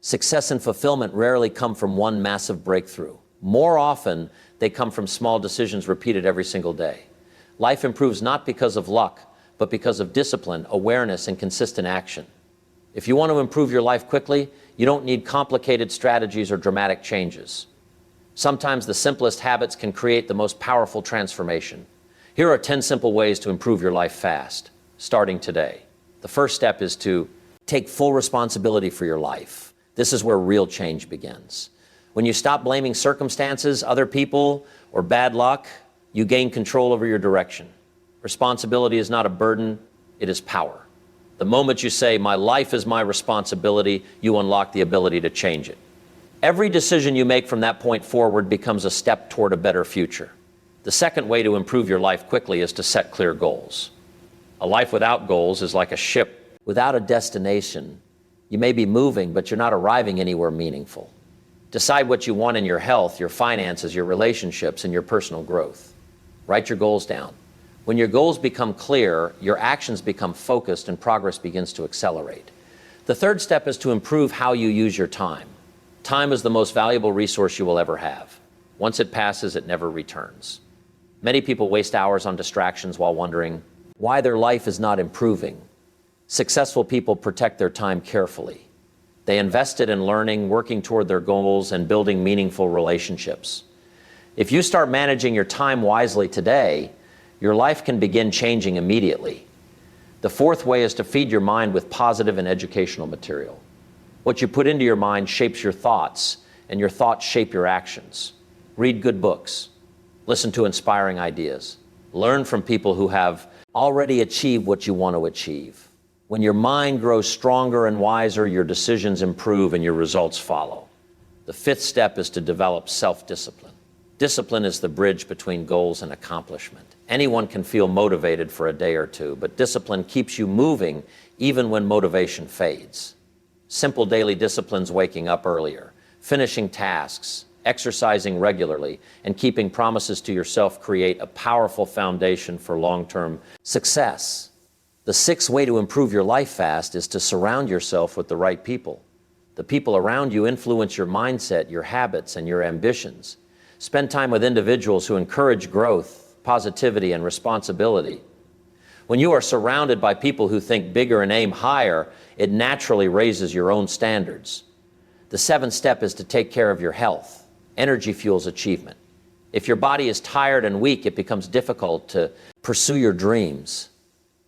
Success and fulfillment rarely come from one massive breakthrough. More often, they come from small decisions repeated every single day. Life improves not because of luck, but because of discipline, awareness, and consistent action. If you want to improve your life quickly, you don't need complicated strategies or dramatic changes. Sometimes the simplest habits can create the most powerful transformation. Here are 10 simple ways to improve your life fast, starting today. The first step is to take full responsibility for your life. This is where real change begins. When you stop blaming circumstances, other people, or bad luck, you gain control over your direction. Responsibility is not a burden, it is power. The moment you say, "My life is my responsibility," you unlock the ability to change it. Every decision you make from that point forward becomes a step toward a better future. The second way to improve your life quickly is to set clear goals. A life without goals is like a ship without a destination. You may be moving, but you're not arriving anywhere meaningful. Decide what you want in your health, your finances, your relationships, and your personal growth. Write your goals down. When your goals become clear, your actions become focused and progress begins to accelerate. The third step is to improve how you use your time. Time is the most valuable resource you will ever have. Once it passes, it never returns. Many people waste hours on distractions while wondering why their life is not improving. Successful people protect their time carefully. They invest it in learning, working toward their goals, and building meaningful relationships. If you start managing your time wisely today, your life can begin changing immediately. The fourth way is to feed your mind with positive and educational material. What you put into your mind shapes your thoughts, and your thoughts shape your actions. Read good books. Listen to inspiring ideas. Learn from people who have already achieved what you want to achieve. When your mind grows stronger and wiser, your decisions improve and your results follow. The fifth step is to develop self-discipline. Discipline is the bridge between goals and accomplishment. Anyone can feel motivated for a day or two, but discipline keeps you moving even when motivation fades. Simple daily disciplines: waking up earlier, finishing tasks, exercising regularly, and keeping promises to yourself create a powerful foundation for long-term success. The sixth way to improve your life fast is to surround yourself with the right people. The people around you influence your mindset, your habits, and your ambitions. Spend time with individuals who encourage growth, positivity, and responsibility. When you are surrounded by people who think bigger and aim higher, it naturally raises your own standards. The seventh step is to take care of your health. Energy fuels achievement. If your body is tired and weak, it becomes difficult to pursue your dreams.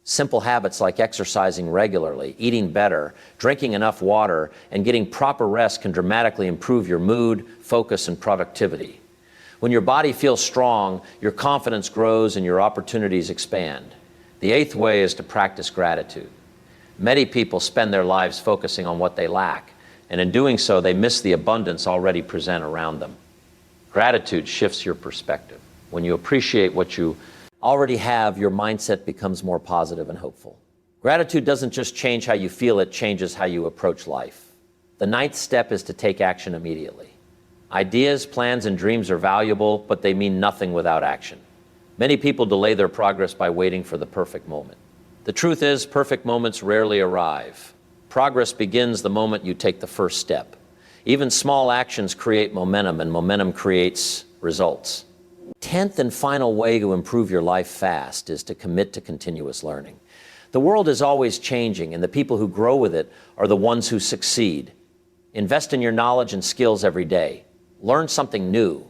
Simple habits like exercising regularly, eating better, drinking enough water, and getting proper rest can dramatically improve your mood, focus, and productivity. When your body feels strong, your confidence grows and your opportunities expand. The eighth way is to practice gratitude. Many people spend their lives focusing on what they lack, and in doing so, they miss the abundance already present around them. Gratitude shifts your perspective. When you appreciate what you already have, your mindset becomes more positive and hopeful. Gratitude doesn't just change how you feel, it changes how you approach life. The ninth step is to take action immediately. Ideas, plans, and dreams are valuable, but they mean nothing without action. Many people delay their progress by waiting for the perfect moment. The truth is, perfect moments rarely arrive. Progress begins the moment you take the first step. Even small actions create momentum, and momentum creates results. 10th and final way to improve your life fast is to commit to continuous learning. The world is always changing, and the people who grow with it are the ones who succeed. Invest in your knowledge and skills every day. Learn something new.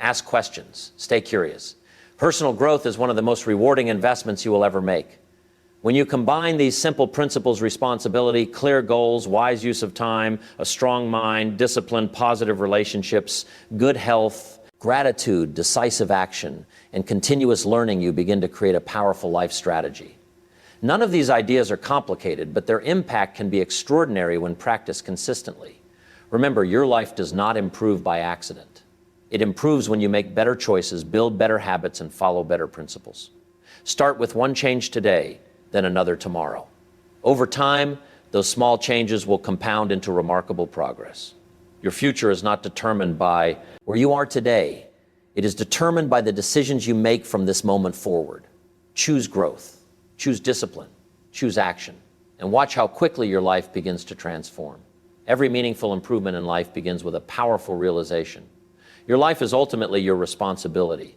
Ask questions. Stay curious. Personal growth is one of the most rewarding investments you will ever make. When you combine these simple principles: responsibility, clear goals, wise use of time, a strong mind, discipline, positive relationships, good health, gratitude, decisive action, and continuous learning, you begin to create a powerful life strategy. None of these ideas are complicated, but their impact can be extraordinary when practiced consistently. Remember, your life does not improve by accident. It improves when you make better choices, build better habits, and follow better principles. Start with one change today, then another tomorrow. Over time, those small changes will compound into remarkable progress. Your future is not determined by where you are today. It is determined by the decisions you make from this moment forward. Choose growth, choose discipline, choose action, and watch how quickly your life begins to transform. Every meaningful improvement in life begins with a powerful realization. Your life is ultimately your responsibility.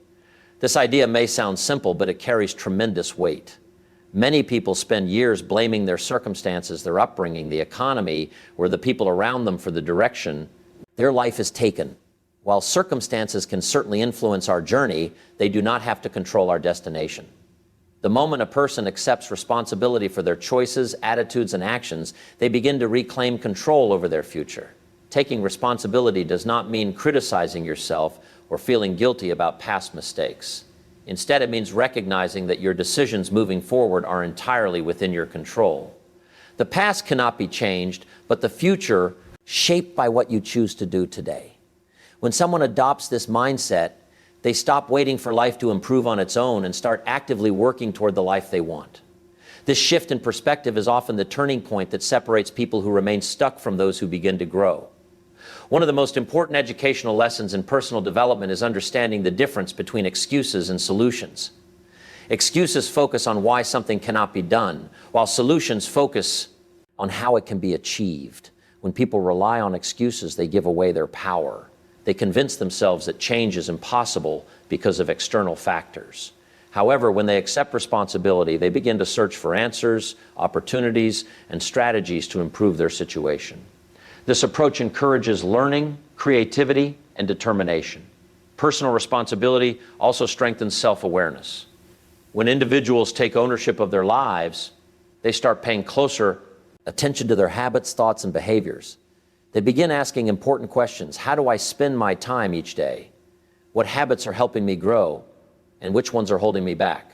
This idea may sound simple, but it carries tremendous weight. Many people spend years blaming their circumstances, their upbringing, the economy, or the people around them for the direction their life is taken. While circumstances can certainly influence our journey, they do not have to control our destination. The moment a person accepts responsibility for their choices, attitudes, and actions, they begin to reclaim control over their future. Taking responsibility does not mean criticizing yourself or feeling guilty about past mistakes. Instead, it means recognizing that your decisions moving forward are entirely within your control. The past cannot be changed, but the future shaped by what you choose to do today. When someone adopts this mindset, they stop waiting for life to improve on its own and start actively working toward the life they want. This shift in perspective is often the turning point that separates people who remain stuck from those who begin to grow. One of the most important educational lessons in personal development is understanding the difference between excuses and solutions. Excuses focus on why something cannot be done, while solutions focus on how it can be achieved. When people rely on excuses, they give away their power. They convince themselves that change is impossible because of external factors. However, when they accept responsibility, they begin to search for answers, opportunities, and strategies to improve their situation. This approach encourages learning, creativity, and determination. Personal responsibility also strengthens self-awareness. When individuals take ownership of their lives, they start paying closer attention to their habits, thoughts, and behaviors. They begin asking important questions. How do I spend my time each day? What habits are helping me grow? And which ones are holding me back?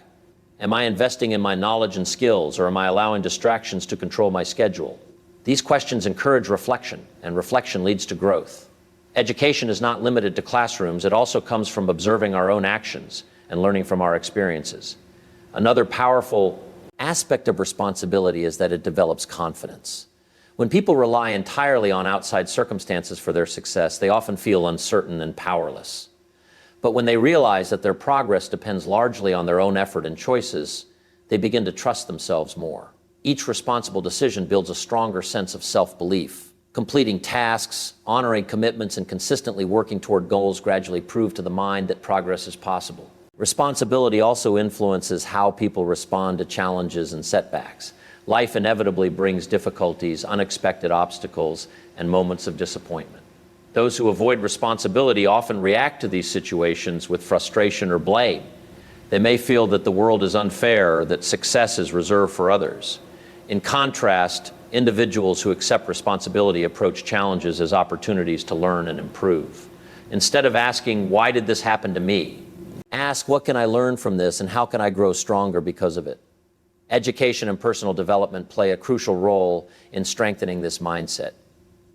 Am I investing in my knowledge and skills, or am I allowing distractions to control my schedule? These questions encourage reflection, and reflection leads to growth. Education is not limited to classrooms. It also comes from observing our own actions and learning from our experiences. Another powerful aspect of responsibility is that it develops confidence. When people rely entirely on outside circumstances for their success, they often feel uncertain and powerless. But when they realize that their progress depends largely on their own effort and choices, they begin to trust themselves more. Each responsible decision builds a stronger sense of self-belief. Completing tasks, honoring commitments, and consistently working toward goals gradually prove to the mind that progress is possible. Responsibility also influences how people respond to challenges and setbacks. Life inevitably brings difficulties, unexpected obstacles, and moments of disappointment. Those who avoid responsibility often react to these situations with frustration or blame. They may feel that the world is unfair, or that success is reserved for others. In contrast, individuals who accept responsibility approach challenges as opportunities to learn and improve. Instead of asking, "Why did this happen to me?" ask, "What can I learn from this, and how can I grow stronger because of it?" Education and personal development play a crucial role in strengthening this mindset.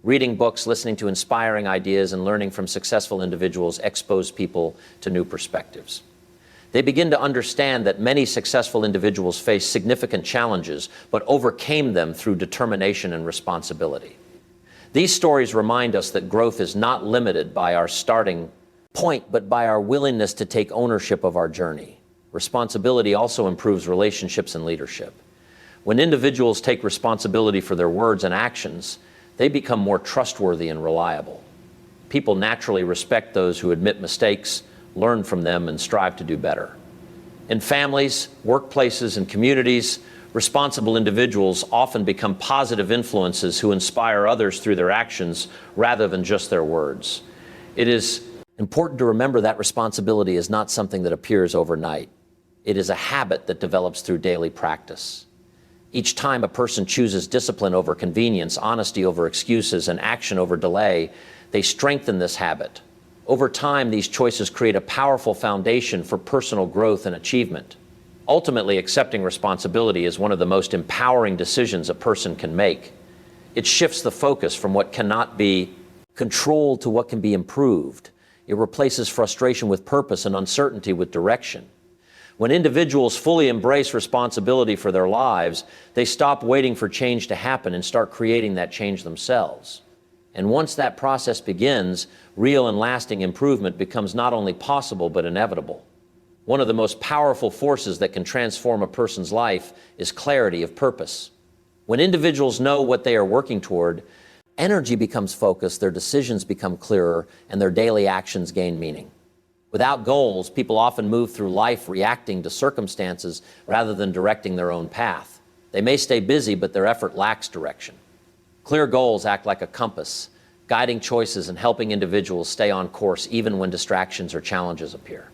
Reading books, listening to inspiring ideas, and learning from successful individuals expose people to new perspectives. They begin to understand that many successful individuals face significant challenges, but overcame them through determination and responsibility. These stories remind us that growth is not limited by our starting point, but by our willingness to take ownership of our journey. Responsibility also improves relationships and leadership. When individuals take responsibility for their words and actions, they become more trustworthy and reliable. People naturally respect those who admit mistakes, learn from them, and strive to do better. In families, workplaces, and communities, responsible individuals often become positive influences who inspire others through their actions rather than just their words. It is important to remember that responsibility is not something that appears overnight. It is a habit that develops through daily practice. Each time a person chooses discipline over convenience, honesty over excuses, and action over delay, they strengthen this habit. Over time, these choices create a powerful foundation for personal growth and achievement. Ultimately, accepting responsibility is one of the most empowering decisions a person can make. It shifts the focus from what cannot be controlled to what can be improved. It replaces frustration with purpose and uncertainty with direction. When individuals fully embrace responsibility for their lives, they stop waiting for change to happen and start creating that change themselves. And once that process begins, real and lasting improvement becomes not only possible, but inevitable. One of the most powerful forces that can transform a person's life is clarity of purpose. When individuals know what they are working toward energy becomes focused, their decisions become clearer, and their daily actions gain meaning. Without goals, people often move through life reacting to circumstances rather than directing their own path. They may stay busy, but their effort lacks direction. Clear goals act like a compass, guiding choices and helping individuals stay on course even when distractions or challenges appear.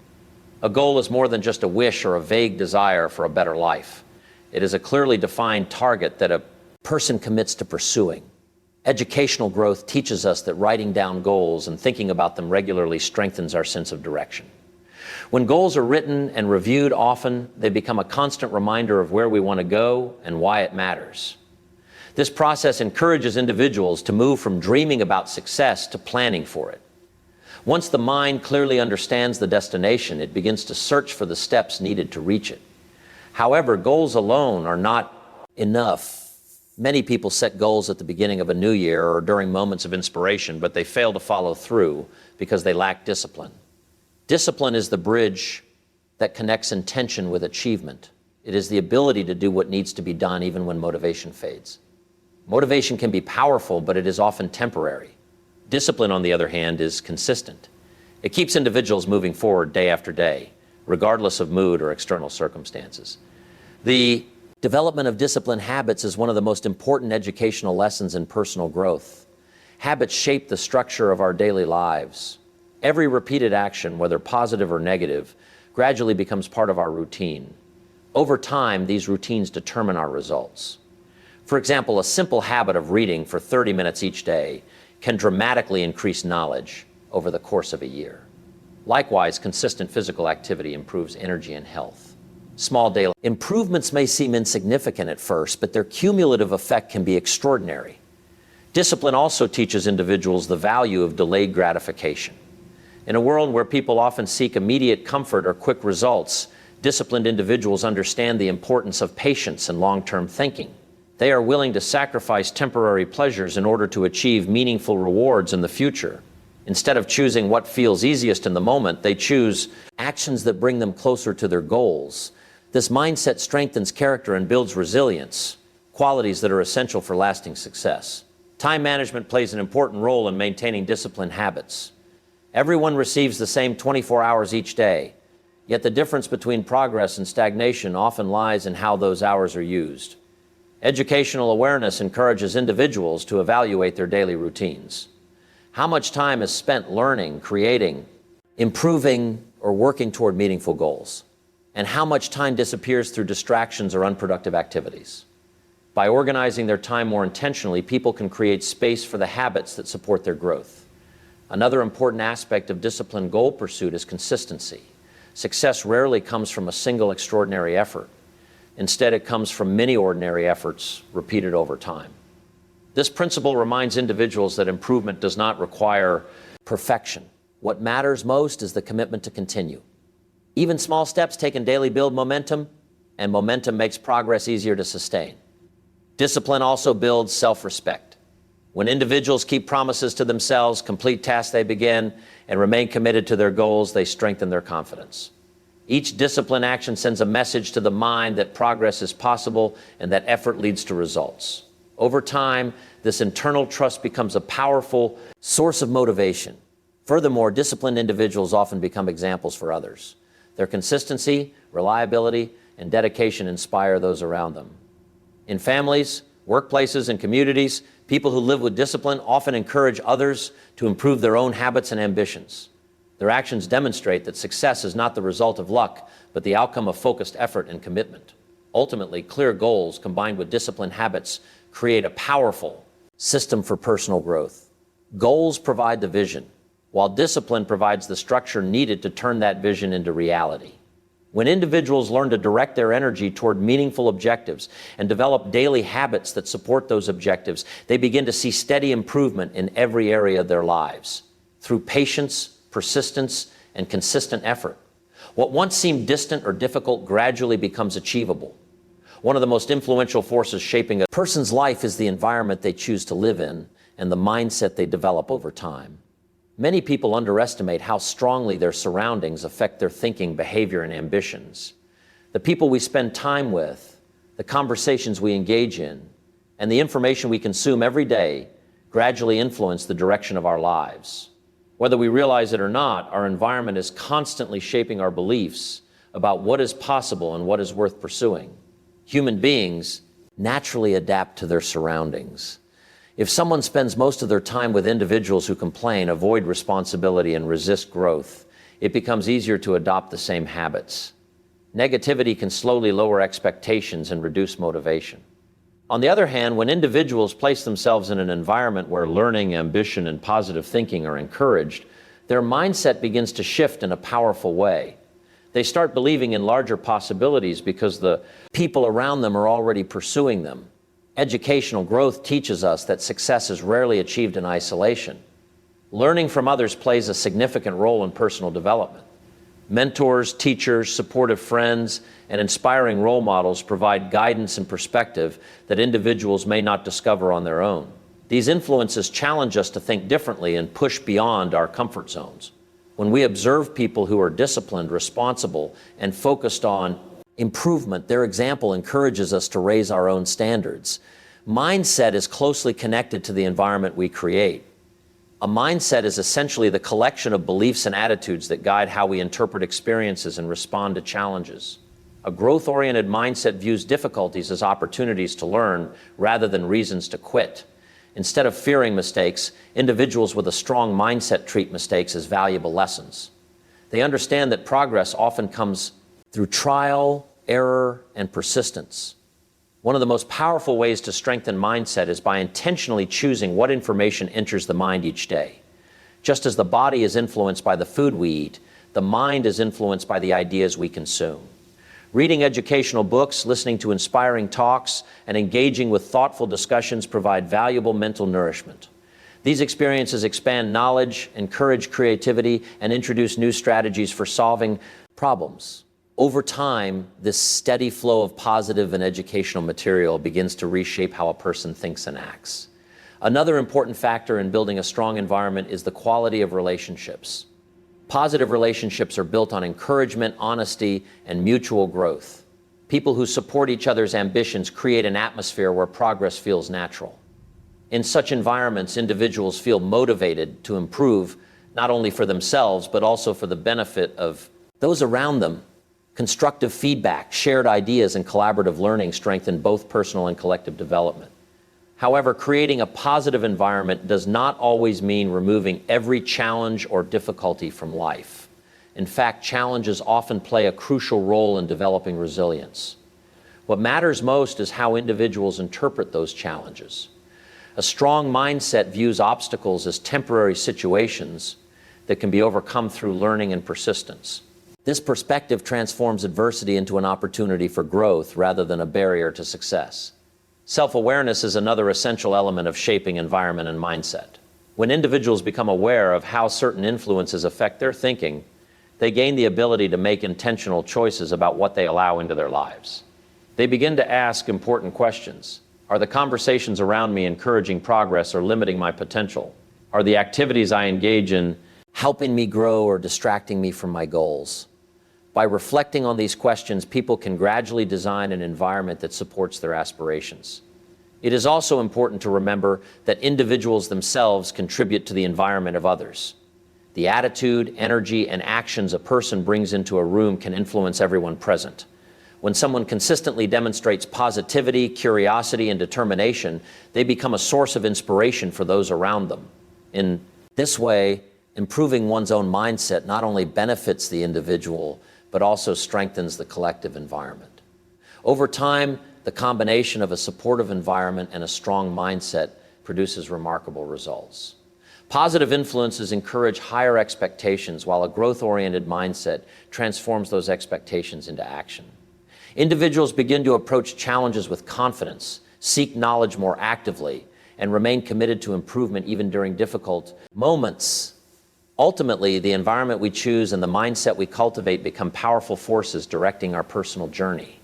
A goal is more than just a wish or a vague desire for a better life. It is a clearly defined target that a person commits to pursuing. Educational growth teaches us that writing down goals and thinking about them regularly strengthens our sense of direction. When goals are written and reviewed often, they become a constant reminder of where we want to go and why it matters. This process encourages individuals to move from dreaming about success to planning for it. Once the mind clearly understands the destination, it begins to search for the steps needed to reach it. However, goals alone are not enough. Many people set goals at the beginning of a new year or during moments of inspiration, but they fail to follow through because they lack discipline. Discipline is the bridge that connects intention with achievement. It is the ability to do what needs to be done even when motivation fades. Motivation can be powerful, but it is often temporary. Discipline, on the other hand, is consistent. It keeps individuals moving forward day after day, regardless of mood or external circumstances. The development of disciplined habits is one of the most important educational lessons in personal growth. Habits shape the structure of our daily lives. Every repeated action, whether positive or negative, gradually becomes part of our routine. Over time, these routines determine our results. For example, a simple habit of reading for 30 minutes each day can dramatically increase knowledge over the course of a year. Likewise, consistent physical activity improves energy and health. Small daily improvements may seem insignificant at first, but their cumulative effect can be extraordinary. Discipline also teaches individuals the value of delayed gratification. In a world where people often seek immediate comfort or quick results, disciplined individuals understand the importance of patience and long-term thinking. They are willing to sacrifice temporary pleasures in order to achieve meaningful rewards in the future. Instead of choosing what feels easiest in the moment, they choose actions that bring them closer to their goals. This mindset strengthens character and builds resilience, qualities that are essential for lasting success. Time management plays an important role in maintaining disciplined habits. Everyone receives the same 24 hours each day, yet the difference between progress and stagnation often lies in how those hours are used. Educational awareness encourages individuals to evaluate their daily routines. How much time is spent learning, creating, improving, or working toward meaningful goals? And how much time disappears through distractions or unproductive activities? By organizing their time more intentionally, people can create space for the habits that support their growth. Another important aspect of disciplined goal pursuit is consistency. Success rarely comes from a single extraordinary effort. Instead, it comes from many ordinary efforts repeated over time. This principle reminds individuals that improvement does not require perfection. What matters most is the commitment to continue. Even small steps taken daily build momentum, and momentum makes progress easier to sustain. Discipline also builds self-respect. When individuals keep promises to themselves, complete tasks they begin, and remain committed to their goals, they strengthen their confidence. Each disciplined action sends a message to the mind that progress is possible and that effort leads to results. Over time, this internal trust becomes a powerful source of motivation. Furthermore, disciplined individuals often become examples for others. Their consistency, reliability, and dedication inspire those around them. In families, workplaces, and communities, people who live with discipline often encourage others to improve their own habits and ambitions. Their actions demonstrate that success is not the result of luck, but the outcome of focused effort and commitment. Ultimately, clear goals combined with disciplined habits create a powerful system for personal growth. Goals provide the vision, while discipline provides the structure needed to turn that vision into reality. When individuals learn to direct their energy toward meaningful objectives and develop daily habits that support those objectives, they begin to see steady improvement in every area of their lives. Through patience, persistence, and consistent effort, what once seemed distant or difficult gradually becomes achievable. One of the most influential forces shaping a person's life is the environment they choose to live in and the mindset they develop over time. Many people underestimate how strongly their surroundings affect their thinking, behavior, and ambitions. The people we spend time with, the conversations we engage in, and the information we consume every day gradually influence the direction of our lives. Whether we realize it or not, our environment is constantly shaping our beliefs about what is possible and what is worth pursuing. Human beings naturally adapt to their surroundings. If someone spends most of their time with individuals who complain, avoid responsibility, and resist growth, it becomes easier to adopt the same habits. Negativity can slowly lower expectations and reduce motivation. On the other hand, when individuals place themselves in an environment where learning, ambition, and positive thinking are encouraged, their mindset begins to shift in a powerful way. They start believing in larger possibilities because the people around them are already pursuing them. Educational growth teaches us that success is rarely achieved in isolation. Learning from others plays a significant role in personal development. Mentors, teachers, supportive friends, and inspiring role models provide guidance and perspective that individuals may not discover on their own. These influences challenge us to think differently and push beyond our comfort zones. When we observe people who are disciplined, responsible, and focused on improvement, their example encourages us to raise our own standards. Mindset is closely connected to the environment we create. A mindset is essentially the collection of beliefs and attitudes that guide how we interpret experiences and respond to challenges. A growth-oriented mindset views difficulties as opportunities to learn rather than reasons to quit. Instead of fearing mistakes, individuals with a strong mindset treat mistakes as valuable lessons. They understand that progress often comes through trial, error, and persistence. One of the most powerful ways to strengthen mindset is by intentionally choosing what information enters the mind each day. Just as the body is influenced by the food we eat, the mind is influenced by the ideas we consume. Reading educational books, listening to inspiring talks, and engaging with thoughtful discussions provide valuable mental nourishment. These experiences expand knowledge, encourage creativity, and introduce new strategies for solving problems. Over time, this steady flow of positive and educational material begins to reshape how a person thinks and acts. Another important factor in building a strong environment is the quality of relationships. Positive relationships are built on encouragement, honesty, and mutual growth. People who support each other's ambitions create an atmosphere where progress feels natural. In such environments, individuals feel motivated to improve, not only for themselves, but also for the benefit of those around them. Constructive feedback, shared ideas, and collaborative learning strengthen both personal and collective development. However, creating a positive environment does not always mean removing every challenge or difficulty from life. In fact, challenges often play a crucial role in developing resilience. What matters most is how individuals interpret those challenges. A strong mindset views obstacles as temporary situations that can be overcome through learning and persistence. This perspective transforms adversity into an opportunity for growth rather than a barrier to success. Self-awareness is another essential element of shaping environment and mindset. When individuals become aware of how certain influences affect their thinking, they gain the ability to make intentional choices about what they allow into their lives. They begin to ask important questions. Are the conversations around me encouraging progress or limiting my potential? Are the activities I engage in helping me grow or distracting me from my goals? By reflecting on these questions, people can gradually design an environment that supports their aspirations. It is also important to remember that individuals themselves contribute to the environment of others. The attitude, energy, and actions a person brings into a room can influence everyone present. When someone consistently demonstrates positivity, curiosity, and determination, they become a source of inspiration for those around them. In this way, improving one's own mindset not only benefits the individual, but also strengthens the collective environment. Over time, the combination of a supportive environment and a strong mindset produces remarkable results. Positive influences encourage higher expectations, while a growth-oriented mindset transforms those expectations into action. Individuals begin to approach challenges with confidence, seek knowledge more actively, and remain committed to improvement even during difficult moments. Ultimately, the environment we choose and the mindset we cultivate become powerful forces directing our personal journey.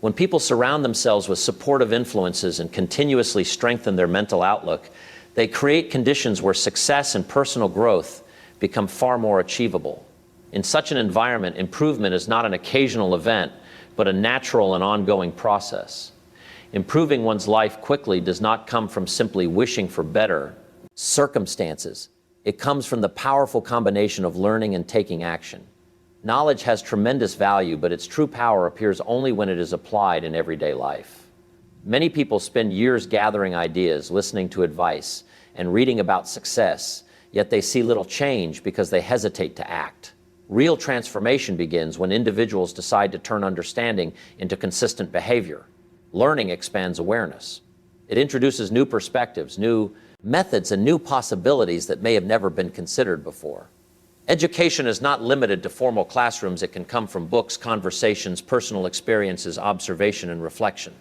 When people surround themselves with supportive influences and continuously strengthen their mental outlook, they create conditions where success and personal growth become far more achievable. In such an environment, improvement is not an occasional event, but a natural and ongoing process. Improving one's life quickly does not come from simply wishing for better circumstances. It comes from the powerful combination of learning and taking action. Knowledge has tremendous value, but its true power appears only when it is applied in everyday life. Many people spend years gathering ideas, listening to advice, and reading about success, yet they see little change because they hesitate to act. Real transformation begins when individuals decide to turn understanding into consistent behavior. Learning expands awareness. It introduces new perspectives, new methods, and new possibilities that may have never been considered before. Education is not limited to formal classrooms. It can come from books, conversations, personal experiences, observation, and reflection.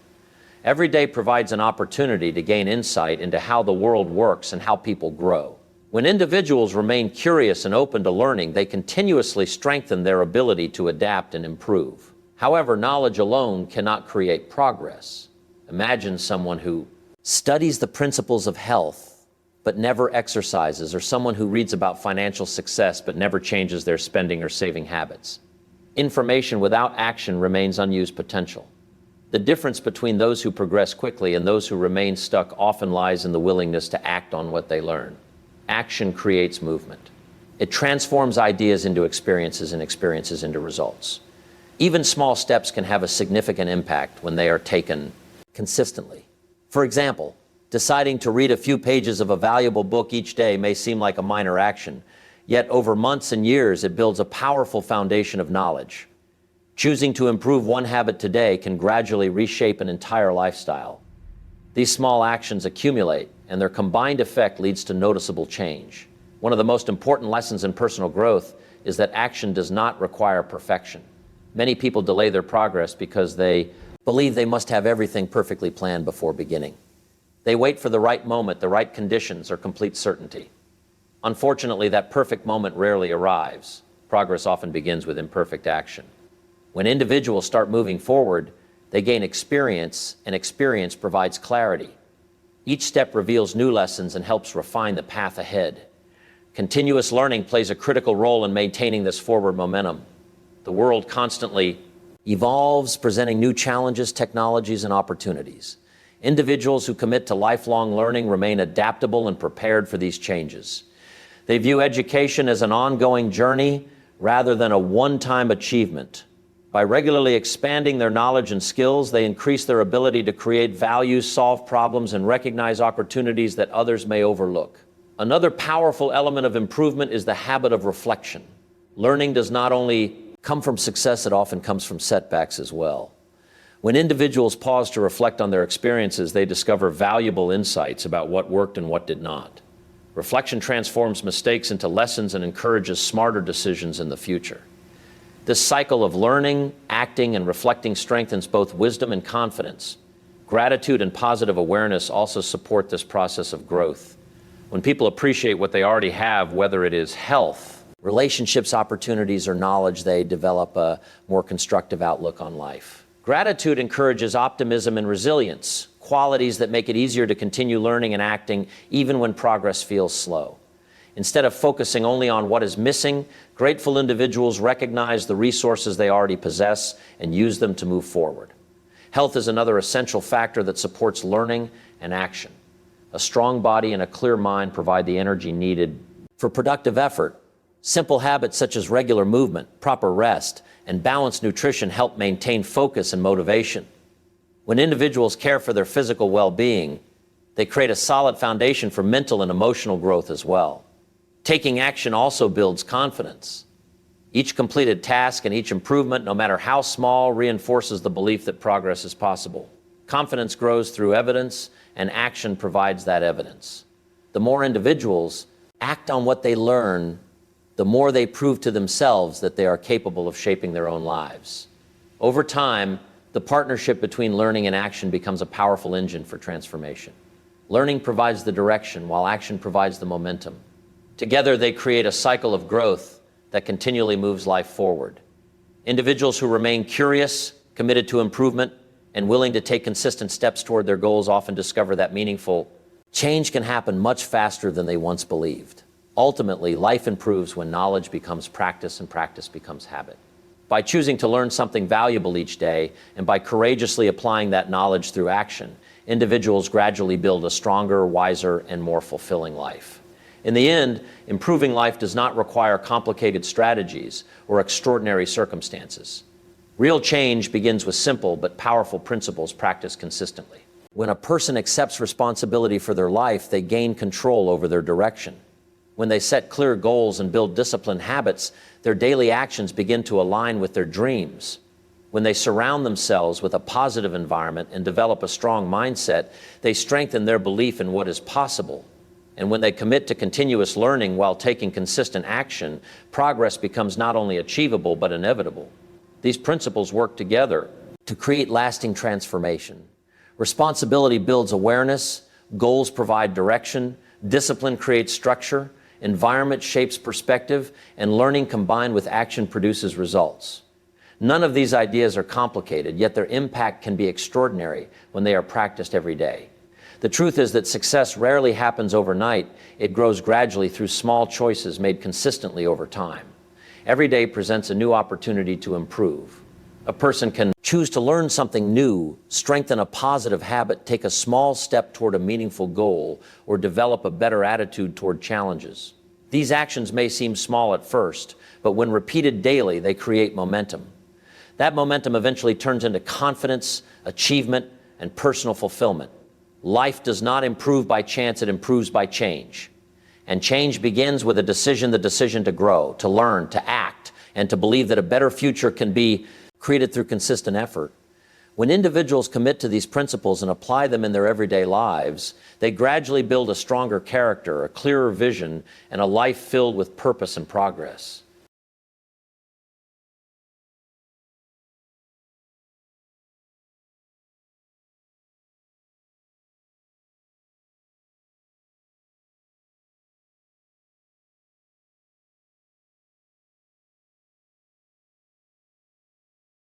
Every day provides an opportunity to gain insight into how the world works and how people grow. When individuals remain curious and open to learning, they continuously strengthen their ability to adapt and improve. However, knowledge alone cannot create progress. Imagine someone who studies the principles of health but never exercises, or someone who reads about financial success but never changes their spending or saving habits. Information without action remains unused potential. The difference between those who progress quickly and those who remain stuck often lies in the willingness to act on what they learn. Action creates movement. It transforms ideas into experiences and experiences into results. Even small steps can have a significant impact when they are taken consistently. For example, deciding to read a few pages of a valuable book each day may seem like a minor action, yet over months and years it builds a powerful foundation of knowledge. Choosing to improve one habit today can gradually reshape an entire lifestyle. These small actions accumulate, and their combined effect leads to noticeable change. One of the most important lessons in personal growth is that action does not require perfection. Many people delay their progress because they believe they must have everything perfectly planned before beginning. They wait for the right moment, the right conditions, or complete certainty. Unfortunately, that perfect moment rarely arrives. Progress often begins with imperfect action. When individuals start moving forward, they gain experience, and experience provides clarity. Each step reveals new lessons and helps refine the path ahead. Continuous learning plays a critical role in maintaining this forward momentum. The world constantly evolves, presenting new challenges, technologies, and opportunities. Individuals who commit to lifelong learning remain adaptable and prepared for these changes. They view education as an ongoing journey rather than a one-time achievement. By regularly expanding their knowledge and skills, they increase their ability to create value, solve problems, and recognize opportunities that others may overlook. Another powerful element of improvement is the habit of reflection. Learning does not only come from success, it often comes from setbacks as well. When individuals pause to reflect on their experiences, they discover valuable insights about what worked and what did not. Reflection transforms mistakes into lessons and encourages smarter decisions in the future. This cycle of learning, acting, and reflecting strengthens both wisdom and confidence. Gratitude and positive awareness also support this process of growth. When people appreciate what they already have, whether it is health, relationships, opportunities, or knowledge, they develop a more constructive outlook on life. Gratitude encourages optimism and resilience, qualities that make it easier to continue learning and acting even when progress feels slow. Instead of focusing only on what is missing, grateful individuals recognize the resources they already possess and use them to move forward. Health is another essential factor that supports learning and action. A strong body and a clear mind provide the energy needed for productive effort. Simple habits such as regular movement, proper rest, and balanced nutrition help maintain focus and motivation. When individuals care for their physical well-being, they create a solid foundation for mental and emotional growth as well. Taking action also builds confidence. Each completed task and each improvement, no matter how small, reinforces the belief that progress is possible. Confidence grows through evidence, and action provides that evidence. The more individuals act on what they learn, the more they prove to themselves that they are capable of shaping their own lives. Over time, the partnership between learning and action becomes a powerful engine for transformation. Learning provides the direction, while action provides the momentum. Together, they create a cycle of growth that continually moves life forward. Individuals who remain curious, committed to improvement, and willing to take consistent steps toward their goals often discover that meaningful change can happen much faster than they once believed. Ultimately, life improves when knowledge becomes practice and practice becomes habit. By choosing to learn something valuable each day and by courageously applying that knowledge through action, individuals gradually build a stronger, wiser, and more fulfilling life. In the end, improving life does not require complicated strategies or extraordinary circumstances. Real change begins with simple but powerful principles practiced consistently. When a person accepts responsibility for their life, they gain control over their direction. When they set clear goals and build disciplined habits, their daily actions begin to align with their dreams. When they surround themselves with a positive environment and develop a strong mindset, they strengthen their belief in what is possible. And when they commit to continuous learning while taking consistent action, progress becomes not only achievable but inevitable. These principles work together to create lasting transformation. Responsibility builds awareness, goals provide direction, discipline creates structure, environment shapes perspective, and learning combined with action produces results. None of these ideas are complicated, yet their impact can be extraordinary when they are practiced every day. The truth is that success rarely happens overnight. It grows gradually through small choices made consistently over time. Every day presents a new opportunity to improve. A person can choose to learn something new, strengthen a positive habit, take a small step toward a meaningful goal, or develop a better attitude toward challenges. These actions may seem small at first, but when repeated daily, they create momentum. That momentum eventually turns into confidence, achievement, and personal fulfillment. Life does not improve by chance, it improves by change. And change begins with a decision, the decision to grow, to learn, to act, and to believe that a better future can be created through consistent effort. When individuals commit to these principles and apply them in their everyday lives, they gradually build a stronger character, a clearer vision, and a life filled with purpose and progress.